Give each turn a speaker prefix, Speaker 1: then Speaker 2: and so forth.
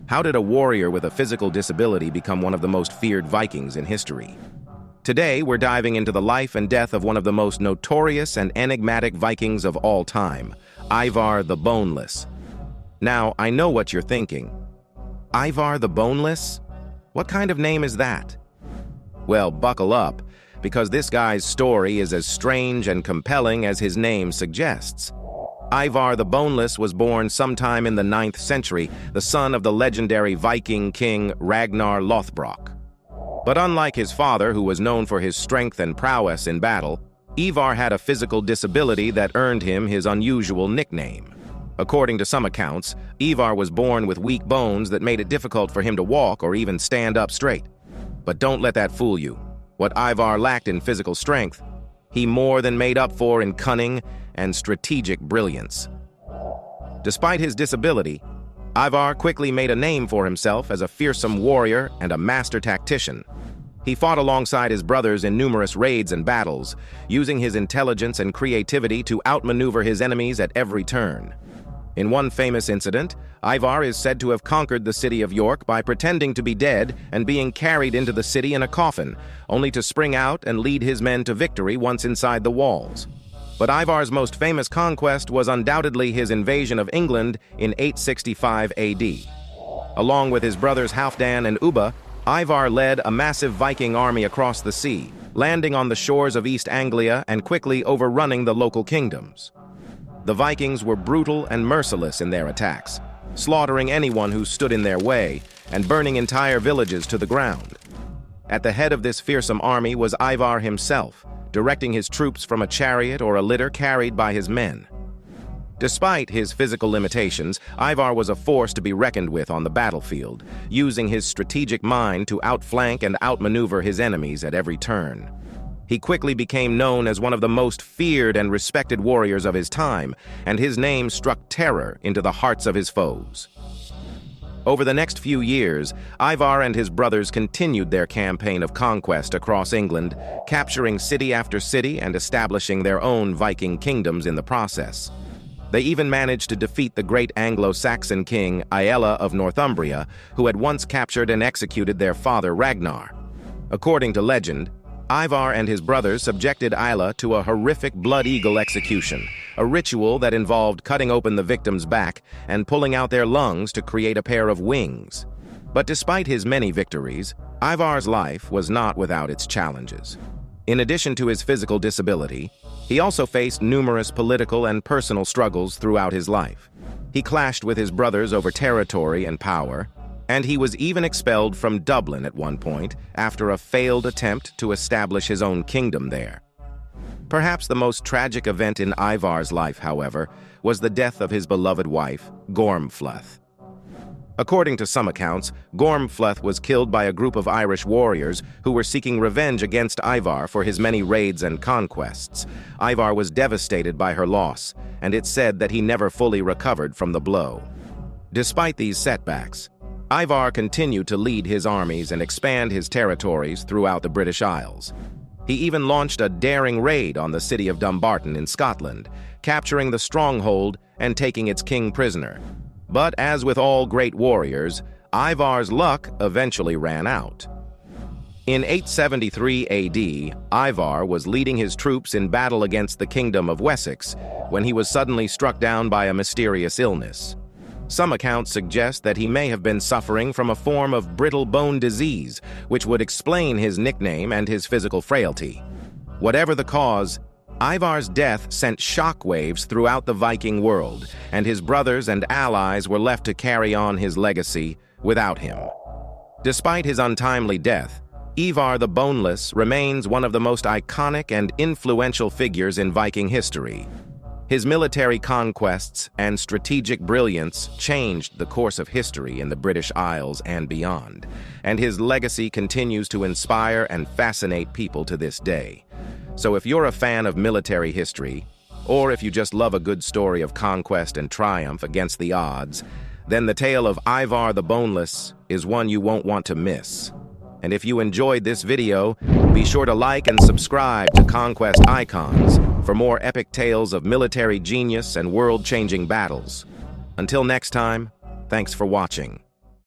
Speaker 1: How did a warrior with a physical disability become one of the most feared Vikings in history? Today, we're diving into the life and death of one of the most notorious and enigmatic Vikings of all time, Ivar the Boneless. Now, I know what you're thinking. Ivar the Boneless? What kind of name is that? Well, buckle up, because this guy's story is as strange and compelling as his name suggests. Ivar the Boneless was born sometime in the 9th century, the son of the legendary Viking king Ragnar Lothbrok. But unlike his father, who was known for his strength and prowess in battle, Ivar had a physical disability that earned him his unusual nickname. According to some accounts, Ivar was born with weak bones that made it difficult for him to walk or even stand up straight. But don't let that fool you. What Ivar lacked in physical strength, he more than made up for in cunning and strategic brilliance. Despite his disability, Ivar quickly made a name for himself as a fearsome warrior and a master tactician. He fought alongside his brothers in numerous raids and battles, using his intelligence and creativity to outmaneuver his enemies at every turn. In one famous incident, Ivar is said to have conquered the city of York by pretending to be dead and being carried into the city in a coffin, only to spring out and lead his men to victory once inside the walls. But Ivar's most famous conquest was undoubtedly his invasion of England in 865 AD. Along with his brothers Halfdan and Ubba, Ivar led a massive Viking army across the sea, landing on the shores of East Anglia and quickly overrunning the local kingdoms. The Vikings were brutal and merciless in their attacks, slaughtering anyone who stood in their way and burning entire villages to the ground. At the head of this fearsome army was Ivar himself, directing his troops from a chariot or a litter carried by his men. Despite his physical limitations, Ivar was a force to be reckoned with on the battlefield, using his strategic mind to outflank and outmaneuver his enemies at every turn. He quickly became known as one of the most feared and respected warriors of his time, and his name struck terror into the hearts of his foes. Over the next few years, Ivar and his brothers continued their campaign of conquest across England, capturing city after city and establishing their own Viking kingdoms in the process. They even managed to defeat the great Anglo-Saxon king Aella of Northumbria, who had once captured and executed their father Ragnar. According to legend, Ivar and his brothers subjected Aella to a horrific blood eagle execution, a ritual that involved cutting open the victim's back and pulling out their lungs to create a pair of wings. But despite his many victories, Ivar's life was not without its challenges. In addition to his physical disability, he also faced numerous political and personal struggles throughout his life. He clashed with his brothers over territory and power, and he was even expelled from Dublin at one point after a failed attempt to establish his own kingdom there. Perhaps the most tragic event in Ivar's life, however, was the death of his beloved wife, Gormfleth. According to some accounts, Gormfleth was killed by a group of Irish warriors who were seeking revenge against Ivar for his many raids and conquests. Ivar was devastated by her loss, and it's said that he never fully recovered from the blow. Despite these setbacks, Ivar continued to lead his armies and expand his territories throughout the British Isles. He even launched a daring raid on the city of Dumbarton in Scotland, capturing the stronghold and taking its king prisoner. But as with all great warriors, Ivar's luck eventually ran out. In 873 AD, Ivar was leading his troops in battle against the Kingdom of Wessex when he was suddenly struck down by a mysterious illness. Some accounts suggest that he may have been suffering from a form of brittle bone disease, which would explain his nickname and his physical frailty. Whatever the cause, Ivar's death sent shockwaves throughout the Viking world, and his brothers and allies were left to carry on his legacy without him. Despite his untimely death, Ivar the Boneless remains one of the most iconic and influential figures in Viking history. His military conquests and strategic brilliance changed the course of history in the British Isles and beyond, and his legacy continues to inspire and fascinate people to this day. So if you're a fan of military history, or if you just love a good story of conquest and triumph against the odds, then the tale of Ivar the Boneless is one you won't want to miss. And if you enjoyed this video, be sure to like and subscribe to Conquest Icons for more epic tales of military genius and world-changing battles. Until next time, thanks for watching.